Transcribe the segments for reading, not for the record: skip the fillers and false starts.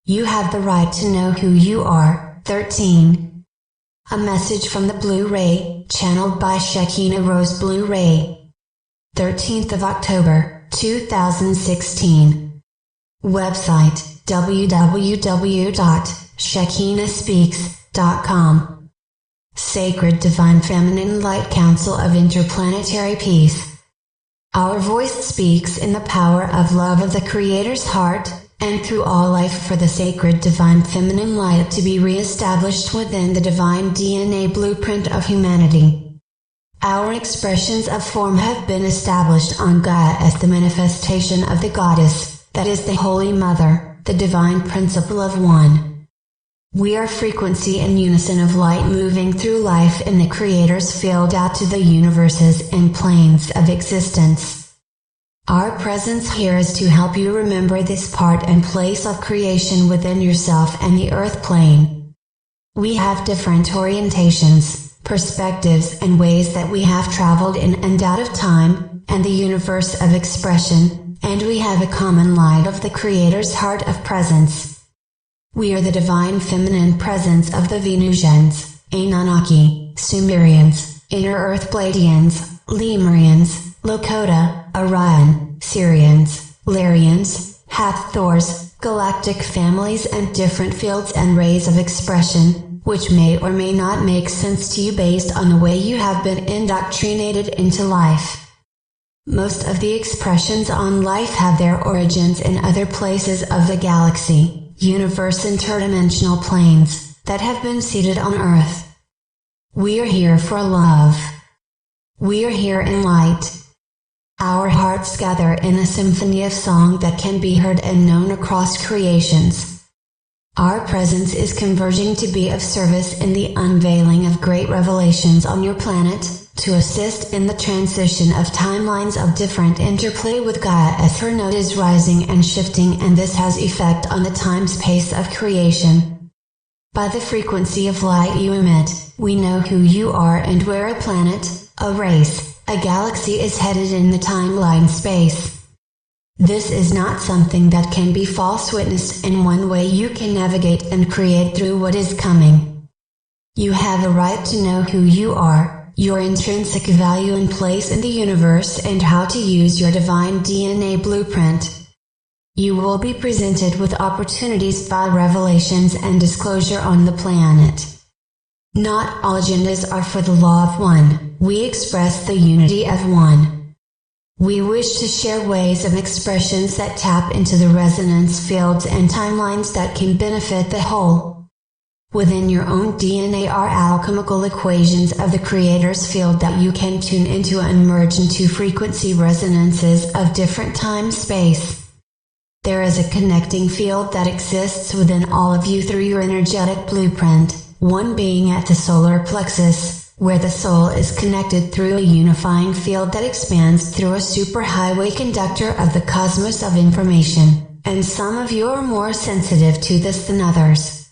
You have the right to know who you are. 13. A message from the Blu-ray, channeled by Shekina Rose Blu-ray. 13th of October, 2016. Website, www.shekinaspeaks.com. Sacred Divine Feminine Light Council of Interplanetary Peace. Our voice speaks in the power of love of the Creator's heart, and through all life for the sacred divine feminine light to be re-established within the divine DNA blueprint of humanity. Our expressions of form have been established on Gaia as the manifestation of the Goddess, that is the Holy Mother, the divine principle of one. We are frequency and unison of light moving through life in the Creator's field out to the universes and planes of existence. Our presence here is to help you remember this part and place of creation within yourself and the earth plane. We have different orientations, perspectives and ways that we have traveled in and out of time, and the universe of expression, and we have a common light of the Creator's heart of presence. We are the divine feminine presence of the Venusians, Anunnaki, Sumerians, Inner Earth Pleiadians, Lemurians, Lakota, Orion, Syrians, Lyrians, Hathors, galactic families and different fields and rays of expression, which may or may not make sense to you based on the way you have been indoctrinated into life. Most of the expressions on life have their origins in other places of the galaxy, universe and interdimensional planes, that have been seated on Earth. We are here for love. We are here in light. Our hearts gather in a symphony of song that can be heard and known across creations. Our presence is converging to be of service in the unveiling of great revelations on your planet, to assist in the transition of timelines of different interplay with Gaia as her node is rising and shifting, and this has effect on the time-space of creation. By the frequency of light you emit, we know who you are and where a planet, a race, a galaxy is headed in the timeline space. This is not something that can be false witnessed in one way. You can navigate and create through what is coming. You have a right to know who you are, your intrinsic value and place in the universe, and how to use your divine DNA blueprint. You will be presented with opportunities by revelations and disclosure on the planet. Not all agendas are for the law of one. We express the unity of one. We wish to share ways of expressions that tap into the resonance fields and timelines that can benefit the whole. Within your own DNA are alchemical equations of the Creator's field that you can tune into and merge into frequency resonances of different time-space. There is a connecting field that exists within all of you through your energetic blueprint, one being at the solar plexus, where the soul is connected through a unifying field that expands through a superhighway conductor of the cosmos of information, and some of you are more sensitive to this than others.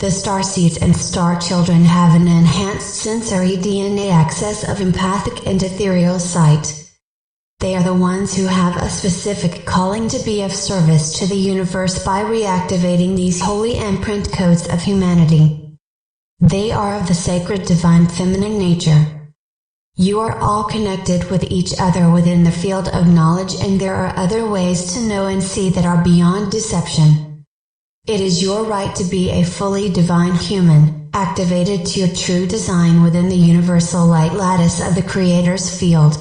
The starseeds and star children have an enhanced sensory DNA access of empathic and ethereal sight. They are the ones who have a specific calling to be of service to the universe by reactivating these holy imprint codes of humanity. They are of the sacred divine feminine nature. You are all connected with each other within the field of knowledge, and there are other ways to know and see that are beyond deception. It is your right to be a fully divine human, activated to your true design within the universal light lattice of the Creator's field.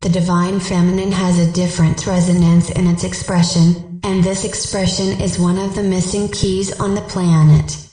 The divine feminine has a different resonance in its expression, and this expression is one of the missing keys on the planet.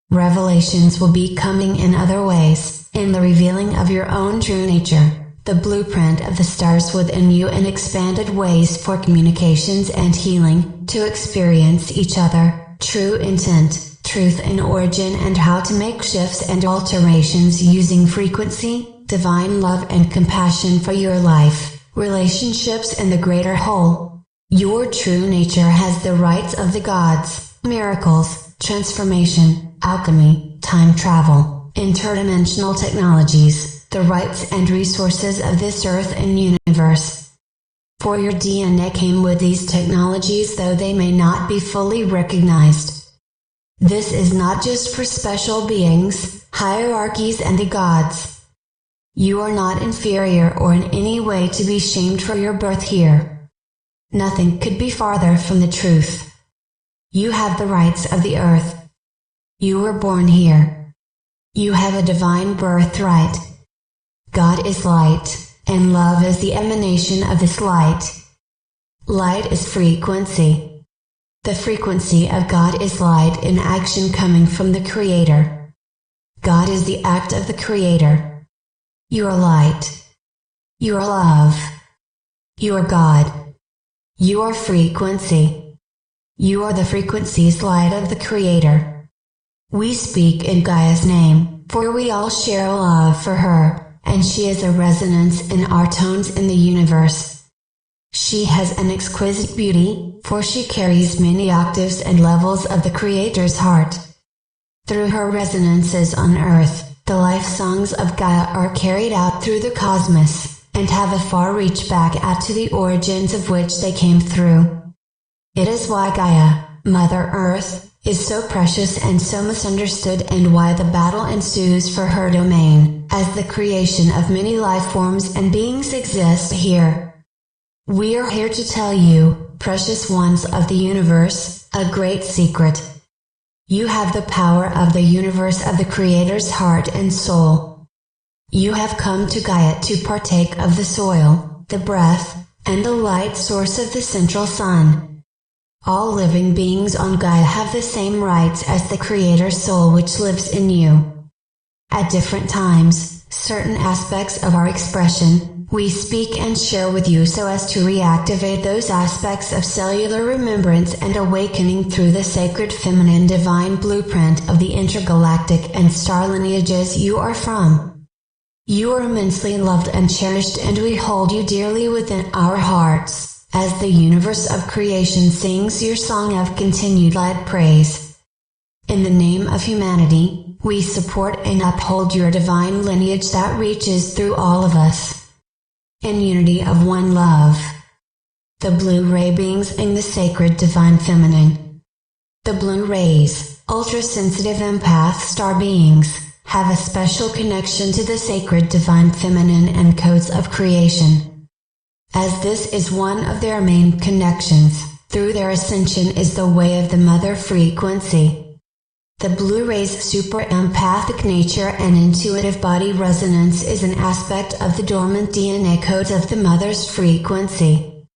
Revelations will be coming in other ways, in the revealing of your own true nature, the blueprint of the stars within you, in expanded ways for communications and healing, to experience each other, true intent, truth in origin, and how to make shifts and alterations using frequency, divine love and compassion for your life, relationships and the greater whole. Your true nature has the rights of the gods, miracles, transformation, alchemy, time travel, interdimensional technologies, the rights and resources of this earth and universe. For your DNA came with these technologies, though they may not be fully recognized. This is not just for special beings, hierarchies and the gods. You are not inferior or in any way to be shamed for your birth here. Nothing could be farther from the truth. You have the rights of the earth. You were born here. You have a divine birthright. God is light, and love is the emanation of this light. Light is frequency. The frequency of God is light in action coming from the Creator. God is the act of the Creator. You are light. You are love. You are God. You are frequency. You are the frequency's light of the Creator. We speak in Gaia's name, for we all share love for her, and she is a resonance in our tones in the universe. She has an exquisite beauty, for she carries many octaves and levels of the Creator's heart. Through her resonances on earth, the life songs of Gaia are carried out through the cosmos, and have a far reach back at to the origins of which they came through. It is why Gaia, Mother Earth, is so precious and so misunderstood, and why the battle ensues for her domain, as the creation of many life forms and beings exists here. We are here to tell you, precious ones of the universe, a great secret. You have the power of the universe of the Creator's heart and soul. You have come to Gaia to partake of the soil, the breath, and the light source of the central sun. All living beings on Gaia have the same rights as the Creator soul which lives in you. At different times, certain aspects of our expression, we speak and share with you so as to reactivate those aspects of cellular remembrance and awakening through the sacred feminine divine blueprint of the intergalactic and star lineages you are from. You are immensely loved and cherished, and we hold you dearly within our hearts, as the universe of creation sings your song of continued light praise. In the name of humanity, we support and uphold your divine lineage that reaches through all of us. In unity of one love. The blue ray beings in the sacred divine feminine. The blue rays, ultra-sensitive empath star beings, have a special connection to the sacred divine feminine and codes of creation. As this is one of their main connections, through their ascension is the way of the mother frequency. The blue ray's super empathic nature and intuitive body resonance is an aspect of the dormant DNA codes of the mother's frequency.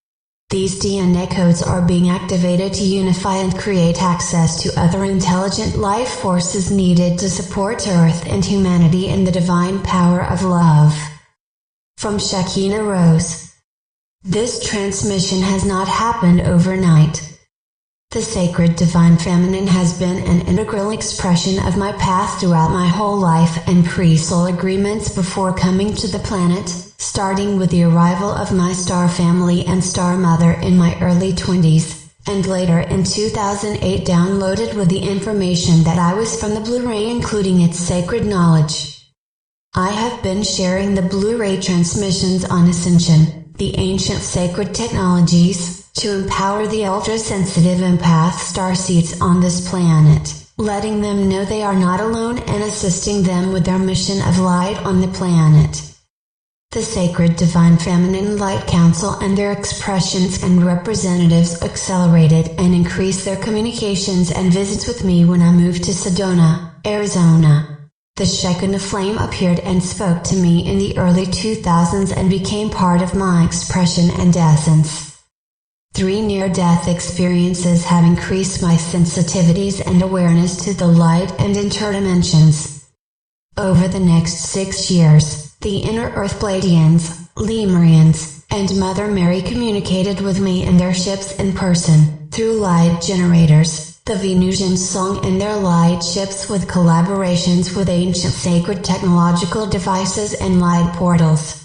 These DNA codes are being activated to unify and create access to other intelligent life forces needed to support Earth and humanity in the divine power of love. From Shekina Rose. This transmission has not happened overnight. The sacred divine feminine has been an integral expression of my path throughout my whole life and pre-soul agreements before coming to the planet, starting with the arrival of my star family and star mother in my early 20s, and later in 2008 downloaded with the information that I was from the Blu-ray, including its sacred knowledge. I have been sharing the Blu-ray transmissions on Ascension, the ancient sacred technologies, to empower the ultra-sensitive empath starseeds on this planet, letting them know they are not alone and assisting them with their mission of light on the planet. The Sacred Divine Feminine Light Council and their expressions and representatives accelerated and increased their communications and visits with me when I moved to Sedona, Arizona. The Shekina flame appeared and spoke to me in the early 2000s and became part of my expression and essence. 3 near-death experiences have increased my sensitivities and awareness to the light and interdimensions. Over the next 6 years, the inner Earth Pleiadians, Lemurians, and Mother Mary communicated with me in their ships in person, through light generators, the Venusian song and their light ships, with collaborations with ancient sacred technological devices and light portals.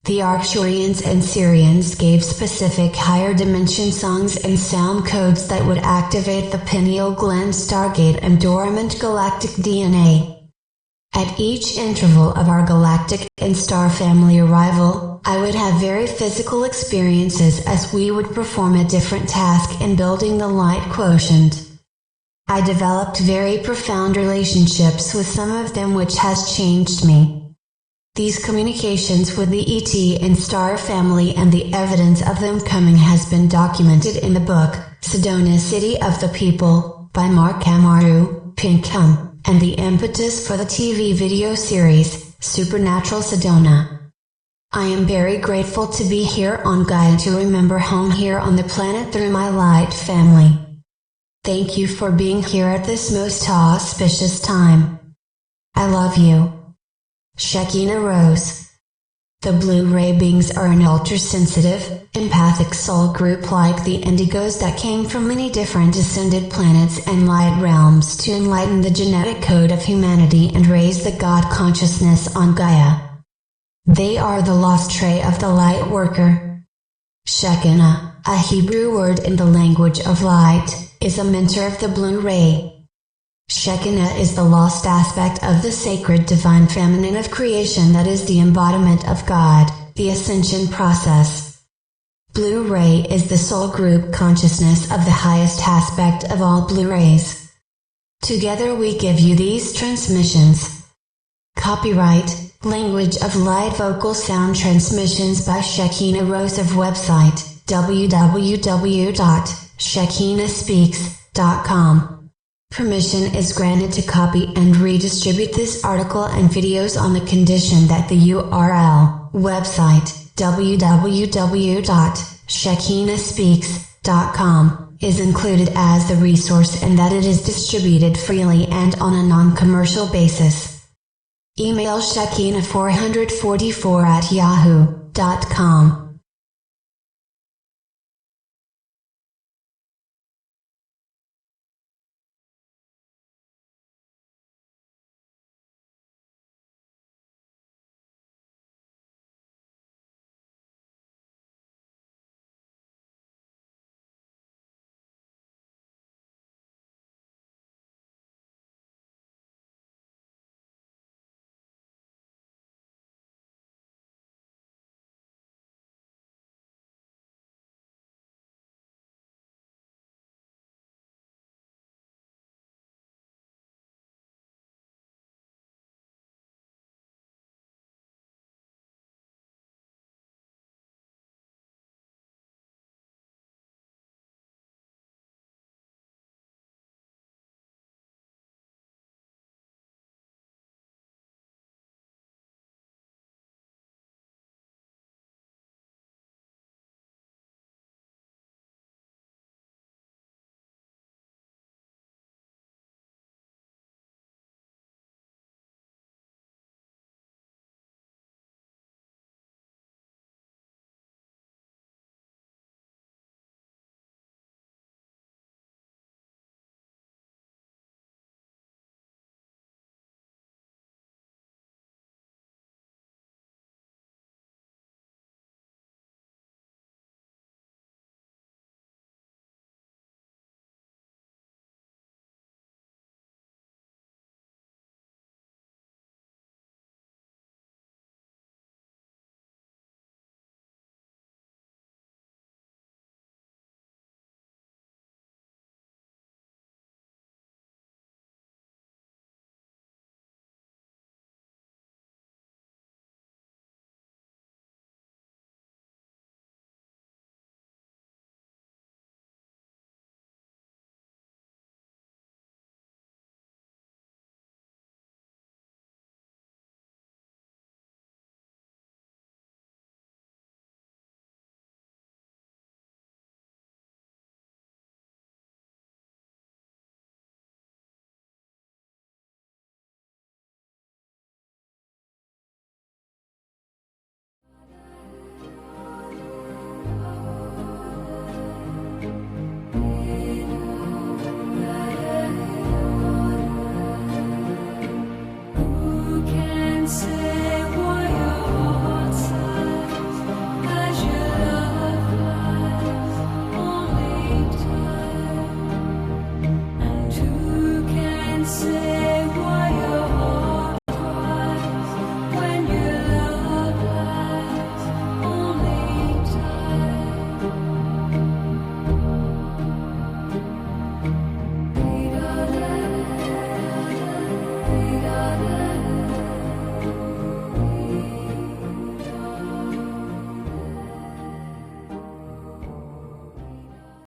The Arcturians and Syrians gave specific higher dimension songs and sound codes that would activate the pineal gland stargate and dormant galactic DNA. At each interval of our galactic and star family arrival, I would have very physical experiences as we would perform a different task in building the light quotient. I developed very profound relationships with some of them, which has changed me. These communications with the ET and Star family and the evidence of them coming has been documented in the book, Sedona City of the People, by Mark Amaru, Pinkham, and the impetus for the TV video series, Supernatural Sedona. I am very grateful to be here on Gaia, to remember home here on the planet through my light family. Thank you for being here at this most auspicious time. I love you. Shekina Rose. The Blu-ray beings are an ultra-sensitive, empathic soul group like the indigos that came from many different descended planets and light realms to enlighten the genetic code of humanity and raise the God consciousness on Gaia. They are the lost tray of the light worker. Shekina, a Hebrew word in the language of light, is a mentor of the Blu-ray. Shekina is the lost aspect of the sacred divine feminine of creation that is the embodiment of God, the ascension process. Blu-ray is the soul group consciousness of the highest aspect of all Blu-rays. Together we give you these transmissions. Copyright, Language of Light Vocal Sound Transmissions by Shekina Rose of website, www.shekinaspeaks.com. Permission is granted to copy and redistribute this article and videos on the condition that the URL, website, www.shekinaspeaks.com, is included as the resource and that it is distributed freely and on a non-commercial basis. Email Shekina444@yahoo.com.